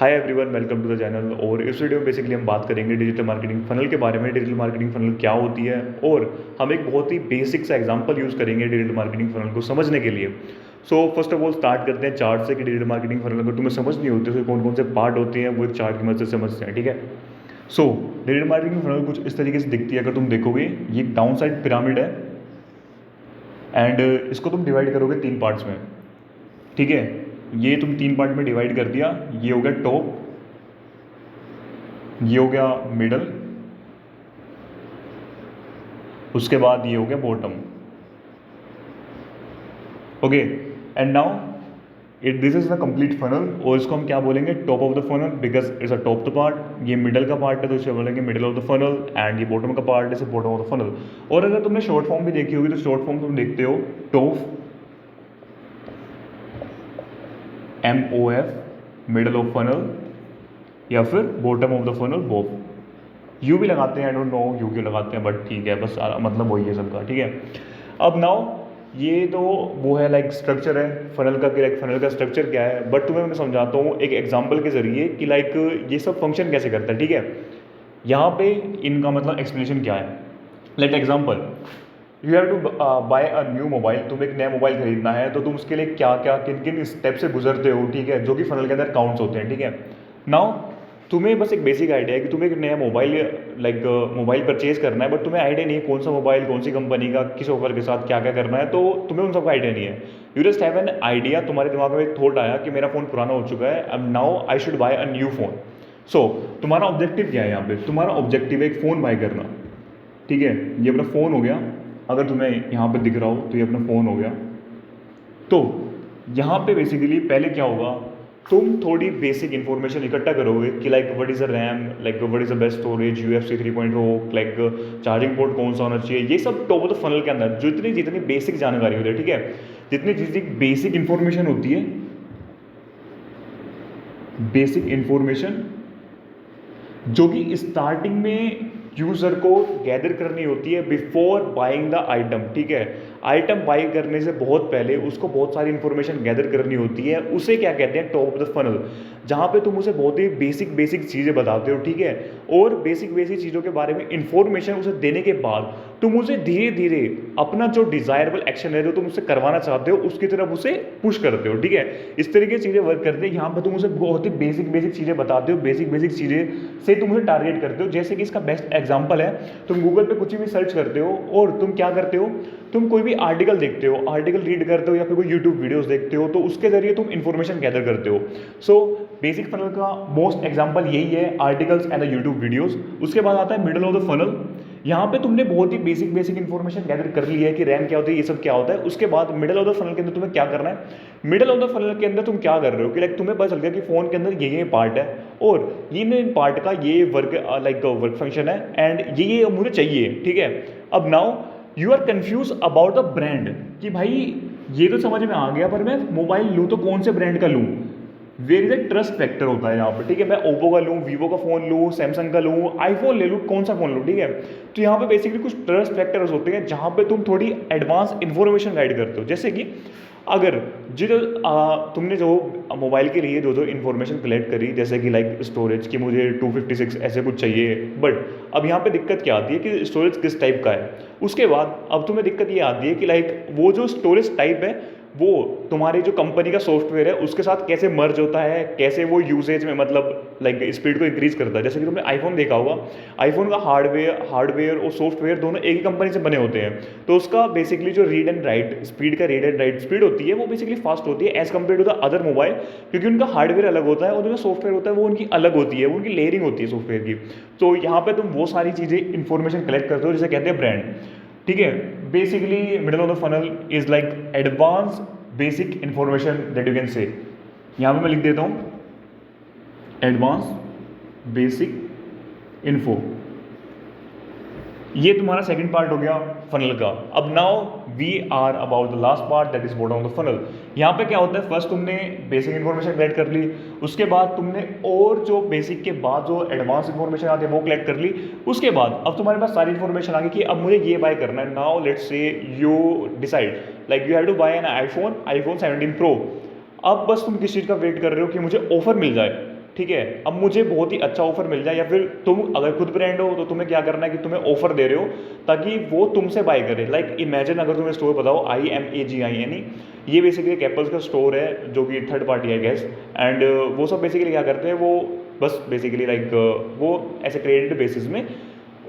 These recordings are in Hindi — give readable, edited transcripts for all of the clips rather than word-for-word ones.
Hi everyone, welcome to the channel. और इस वीडियो में बेसिकली हम बात करेंगे डिजिटल मार्केटिंग फनल के बारे में। डिजिटल मार्केटिंग फनल क्या होती है और हम एक बहुत ही बेसिक सा एग्जांपल यूज़ करेंगे डिजिटल मार्केटिंग फनल को समझने के लिए। So first of all start करते हैं चार्ट से कि डिजिटल मार्केटिंग फनल अगर तुम्हें समझ नहीं होती तो कौन कौन से पार्ट होते हैं वो एक चार्ट की मदद से समझते हैं, ठीक है। सो डिजिटल मार्केटिंग फनल कुछ इस तरीके से दिखती है। अगर तुम देखोगे ये एक डाउन साइड पिरामिड है एंड इसको तुम डिवाइड करोगे 3 पार्ट्स में, ठीक है। ये तुम 3 पार्ट में डिवाइड कर दिया। ये हो गया टॉप, ये हो गया मिडल, उसके बाद ये हो गया bottom. Okay, and now this is the complete funnel. और इसको हम क्या बोलेंगे? Top of the funnel, because it's a top the part. ये मिडल का पार्ट है तो इसे बोलेंगे middle of the funnel, and ये बॉटम का पार्ट है इसे बॉटम ऑफ द फनल। और अगर तुमने शॉर्ट फॉर्म भी देखी होगी तो शॉर्ट फॉर्म तुम देखते हो top, MOF, middle of funnel, या फिर bottom of the funnel, Bob. You भी लगाते हैं, आई डोंट नो यू क्यों लगाते हैं, बट ठीक है, बस मतलब वही है सबका, ठीक है। अब नाउ ये तो वो है लाइक स्ट्रक्चर है फनल का, कि लाइक फनल का स्ट्रक्चर क्या है। बट तुम्हें मैं समझाता हूँ एक एग्जांपल के जरिए कि लाइक ये सब फंक्शन कैसे करता है, ठीक है। यहाँ पे इनका मतलब एक्सप्लेनेशन क्या है। Let example, you have to buy a new mobile. तुम एक नया मोबाइल खरीदना है तो तुम उसके लिए क्या क्या किन किन स्टेप से गुजरते हो, ठीक है, जो कि फनल के अंदर काउंट्स होते हैं, ठीक है। नाउ तुम्हें बस एक बेसिक आइडिया है कि तुम्हें एक नया मोबाइल लाइक मोबाइल परचेज करना है, बट तुम्हें आइडिया नहीं है कौन सा मोबाइल, कौन सी कंपनी का, किस ऑफर के साथ क्या क्या करना है, तो तुम्हें उन सबका आइडिया नहीं है। You just have an idea, तुम्हारे दिमाग में एक थॉट आया कि मेरा फ़ोन पुराना हो चुका है, अब now I should buy a new phone. So तुम्हारा ऑब्जेक्टिव क्या है यहाँ पे? तुम्हारा ऑब्जेक्टिव है एक फ़ोन बाय करना, ठीक है। ये अपना फ़ोन हो गया, अगर तुम्हें यहाँ पे दिख रहा हो तो ये अपना फ़ोन हो गया। तो यहाँ पे बेसिकली पहले क्या होगा, तुम थोड़ी बेसिक इन्फॉर्मेशन इकट्ठा करोगे कि like what is a RAM, like what is the best storage, UFC 3.0, like charging port कौन सा होना चाहिए। ये सब टॉप ऑफ द फनल के अंदर जितनी जितनी बेसिक जानकारी होती है, ठीक है, जितनी जितनी बेसिक इन्फॉर्मेशन होती है, बेसिक इन्फॉर्मेशन जो कि स्टार्टिंग में यूज़र को गैदर करनी होती है बिफोर बाइंग द आइटम, ठीक है। आइटम बाई करने से बहुत पहले उसको बहुत सारी इन्फॉर्मेशन गैदर करनी होती है, उसे क्या कहते हैं? Top of the funnel. जहाँ पे तुम उसे बहुत ही बेसिक बेसिक चीज़ें बताते हो, ठीक है। और बेसिक बेसिक चीज़ों के बारे में इन्फॉर्मेशन उसे देने के बाद तुम उसे धीरे धीरे अपना जो डिज़ायरेबल एक्शन है जो तुम उससे करवाना चाहते हो उसकी तरफ उसे पुश करते हो, ठीक है। इस तरीके से चीज़ें वर्क करते हैं। यहाँ पर तुम उसे बहुत ही बेसिक बेसिक चीज़ें बताते हो, बेसिक बेसिक चीज़ें से तुम उसे टारगेट करते हो। जैसे कि इसका बेस्ट एग्जाम्पल है, तुम गूगल पे कुछ भी सर्च करते हो और तुम क्या करते हो, तुम कोई भी आर्टिकल देखते हो, आर्टिकल रीड करते हो या फिर कोई यूट्यूब वीडियोस देखते हो, तो उसके जरिए तुम इन्फॉर्मेशन गैदर करते हो। सो बेसिक फनल का मोस्ट एग्जांपल यही है, articles and the YouTube videos. उसके बाद आता है मिडल ऑफ द फनल। यहाँ पे तुमने बहुत ही बेसिक बेसिक इन्फॉर्मेशन गैदर कर ली है कि रैम क्या होती है, ये सब क्या होता है। उसके बाद मिडल ऑफ द फनल के अंदर तुम्हें क्या करना है? मिडल ऑफ द फनल के अंदर तुम क्या कर रहे हो कि लाइक तुम्हें पता चल गया कि फोन के अंदर ये पार्ट है और ये पार्ट का ये वर्क लाइक वर्क फंक्शन है एंड ये मुझे चाहिए, ठीक है। अब now you are confuse about the brand कि भाई ये तो समझ में आ गया, पर मैं मोबाइल लूँ तो कौन से ब्रांड का लूँ? Where is a trust factor होता है यहाँ पर, ठीक है। मैं ओप्पो का लूँ, वीवो का फ़ोन लूँ, सैमसंग का लूँ, आईफोन ले लूँ, कौन सा फ़ोन लूँ, ठीक है। तो यहाँ पे बेसिकली कुछ ट्रस्ट फैक्टर्स होते हैं जहाँ पे तुम थोड़ी एडवांस इन्फॉर्मेशन गाइड करते हो। जैसे कि अगर जो तुमने जो मोबाइल के लिए जो जो इन्फॉर्मेशन कलेक्ट करी, जैसे कि लाइक स्टोरेज की मुझे 256 ऐसे कुछ चाहिए, बट अब यहाँ पे दिक्कत क्या आती है कि स्टोरेज किस टाइप का है। उसके बाद अब तुम्हें दिक्कत ये आती है कि लाइक वो जो स्टोरेज टाइप है वो तुम्हारी जो कंपनी का सॉफ्टवेयर है उसके साथ कैसे मर्ज होता है, कैसे वो यूजेज में मतलब लाइक स्पीड को इंक्रीज करता है। जैसे कि तुमने आईफोन देखा होगा, आईफोन का हार्डवेयर और सॉफ्टवेयर दोनों एक ही कंपनी से बने होते हैं, तो उसका बेसिकली जो रीड एंड राइट स्पीड का रीड एंड राइट स्पीड होती है वो बेसिकली फास्ट होती है as compare to the other mobile, क्योंकि उनका हार्डवेयर अलग होता है और जो सॉफ्टवेयर होता है वो उनकी अलग होती है, उनकी लेयरिंग होती है सॉफ्टवेयर की। तो यहाँ पे तुम वो सारी चीज़ें इन्फॉर्मेशन कलेक्ट करते हो जिसे कहते हैं ब्रांड, ठीक है। Basically middle of the funnel is like advance basic information that you can say. यहाँ पे मैं लिख देता हूँ एडवांस बेसिक इन्फो। ये तुम्हारा सेकंड पार्ट हो गया फनल का। अब now we are about the last part that is bottom of the funnel. यहाँ पे क्या होता है, फर्स्ट तुमने बेसिक इन्फॉर्मेशन कलेक्ट कर ली, उसके बाद तुमने और जो बेसिक के बाद जो एडवांस इन्फॉर्मेशन आती है वो कलेक्ट कर ली। उसके बाद अब तुम्हारे पास सारी इन्फॉर्मेशन आ गई कि अब मुझे ये बाय करना है। Now let's say you decide like you have to buy an iPhone 17 Pro। अब बस तुम किस चीज़ का वेट कर रहे हो कि मुझे ऑफर मिल जाए, ठीक है, अब मुझे बहुत ही अच्छा ऑफर मिल जाए, या फिर तुम अगर खुद ब्रांड हो तो तुम्हें क्या करना है कि तुम्हें ऑफर दे रहे हो ताकि वो तुमसे बाय करे। लाइक इमेजिन अगर तुम्हें स्टोर बताओ IMAGI यानी ये बेसिकली एक एप्पल्स का स्टोर है जो कि थर्ड पार्टी है गैस, एंड वो सब बेसिकली क्या करते हैं, वो बस बेसिकली लाइक वो ऐसे क्रेडिट बेसिस में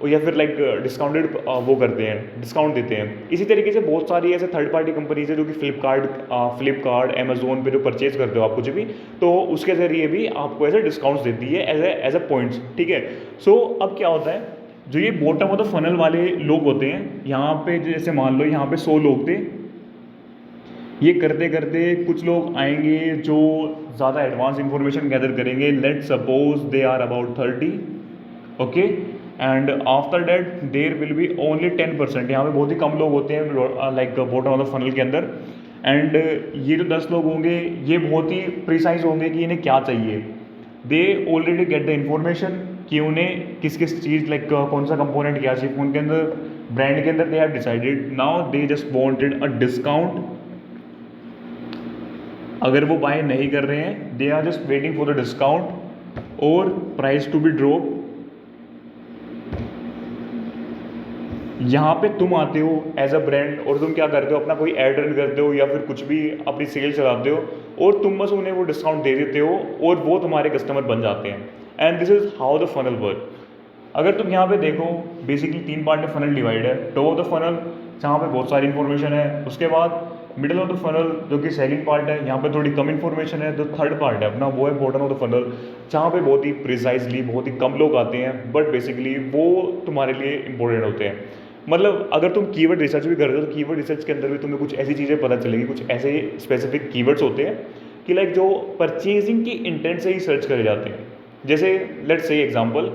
या फिर लाइक डिस्काउंटेड वो करते हैं, डिस्काउंट देते हैं। इसी तरीके से बहुत सारी ऐसे थर्ड पार्टी कंपनीज है जो कि फ्लिपकार्ट अमेजोन पे जो परचेज करते हो आप कुछ भी, तो उसके ज़रिए भी आपको ऐसे डिस्काउंट्स देती है एज अ पॉइंट्स, ठीक है। सो अब क्या होता है, जो ये बॉटम ऑफ द फनल वाले लोग होते हैं, यहाँ पे जैसे मान लो यहाँ पे 100 लोग थे, ये करते करते कुछ लोग आएंगे जो ज़्यादा एडवांस इंफॉर्मेशन गैदर करेंगे। Let suppose they are about 30, okay, and after that there will be only 10%। यहाँ पे बहुत ही कम लोग होते हैं like bottom of the funnel के अंदर, एंड ये जो 10 लोग होंगे ये बहुत ही प्रिसाइज होंगे कि इन्हें क्या चाहिए। They already get the information कि उन्हें किस किस चीज़ लाइक कौन सा कंपोनेंट क्या चाहिए उनके अंदर, ब्रांड के अंदर। They have decided, now they just wanted a discount. अगर वो बाय नहीं कर रहे हैं, they are just waiting for the discount और प्राइस टू बी ड्रॉप। यहाँ पे तुम आते हो एज अ ब्रांड और तुम क्या करते हो, अपना कोई एड रन करते हो या फिर कुछ भी अपनी सेल चलाते हो, और तुम बस उन्हें वो डिस्काउंट दे देते हो और वो तुम्हारे कस्टमर बन जाते हैं। And this is how the funnel work. अगर तुम यहाँ पे देखो, बेसिकली 3 पार्ट में फनल डिवाइड है। टॉप ऑफ द फनल जहाँ पे बहुत सारी इन्फॉर्मेशन है, उसके बाद मिडिल ऑफ द फनल जो कि सेकंड पार्ट है, यहाँ पे थोड़ी कम इन्फॉर्मेशन है। जो थर्ड पार्ट है अपना वो है बॉटम ऑफ द फनल, जहाँ पे बहुत ही प्रिसाइजली बहुत ही कम लोग आते हैं, बट बेसिकली वो तुम्हारे लिए इंपॉर्टेंट होते हैं। मतलब अगर तुम कीवर्ड रिसर्च भी कर रहे हो तो कीवर्ड रिसर्च के अंदर भी तुम्हें कुछ ऐसी चीज़ें पता चलेगी, कुछ ऐसे स्पेसिफिक कीवर्ड्स होते हैं कि लाइक जो परचेजिंग की इंटेंट से ही सर्च करे जाते हैं। जैसे let's say example,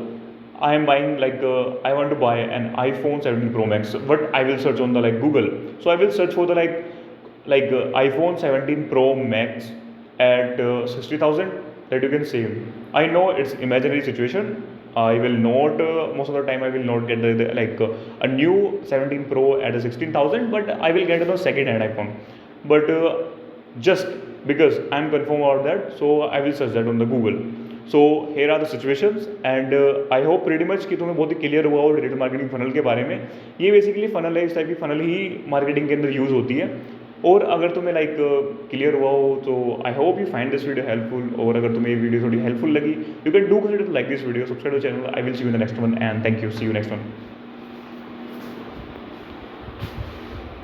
I am buying like I want to buy an iPhone 17 Pro Max. What I will search on the like Google. So I will search for the iPhone 17 Pro Max at 60,000 that you can save. I know it's imaginary situation. I will not most of the time I will not get a new 17 Pro at a 16,000, but I will get a second hand iPhone. But just because I am confirmed about that, so I will search that on the Google. So here are the situations, and I hope pretty much कि तुम्हें बहुत ही क्लियर हुआ हो डिजिटल मार्केटिंग फनल के बारे में। ये बेसिकली फनल है, इस टाइप की फनल ही मार्केटिंग के अंदर यूज़ होती है। और अगर तुम्हें लाइक क्लियर हुआ हो तो I hope you find this video helpful, और अगर तुम्हें ये वीडियो थोड़ी हेल्पफुल लगी, you can do consider like this video, subscribe to channel. I will see you in the next one, and thank you, see you next one.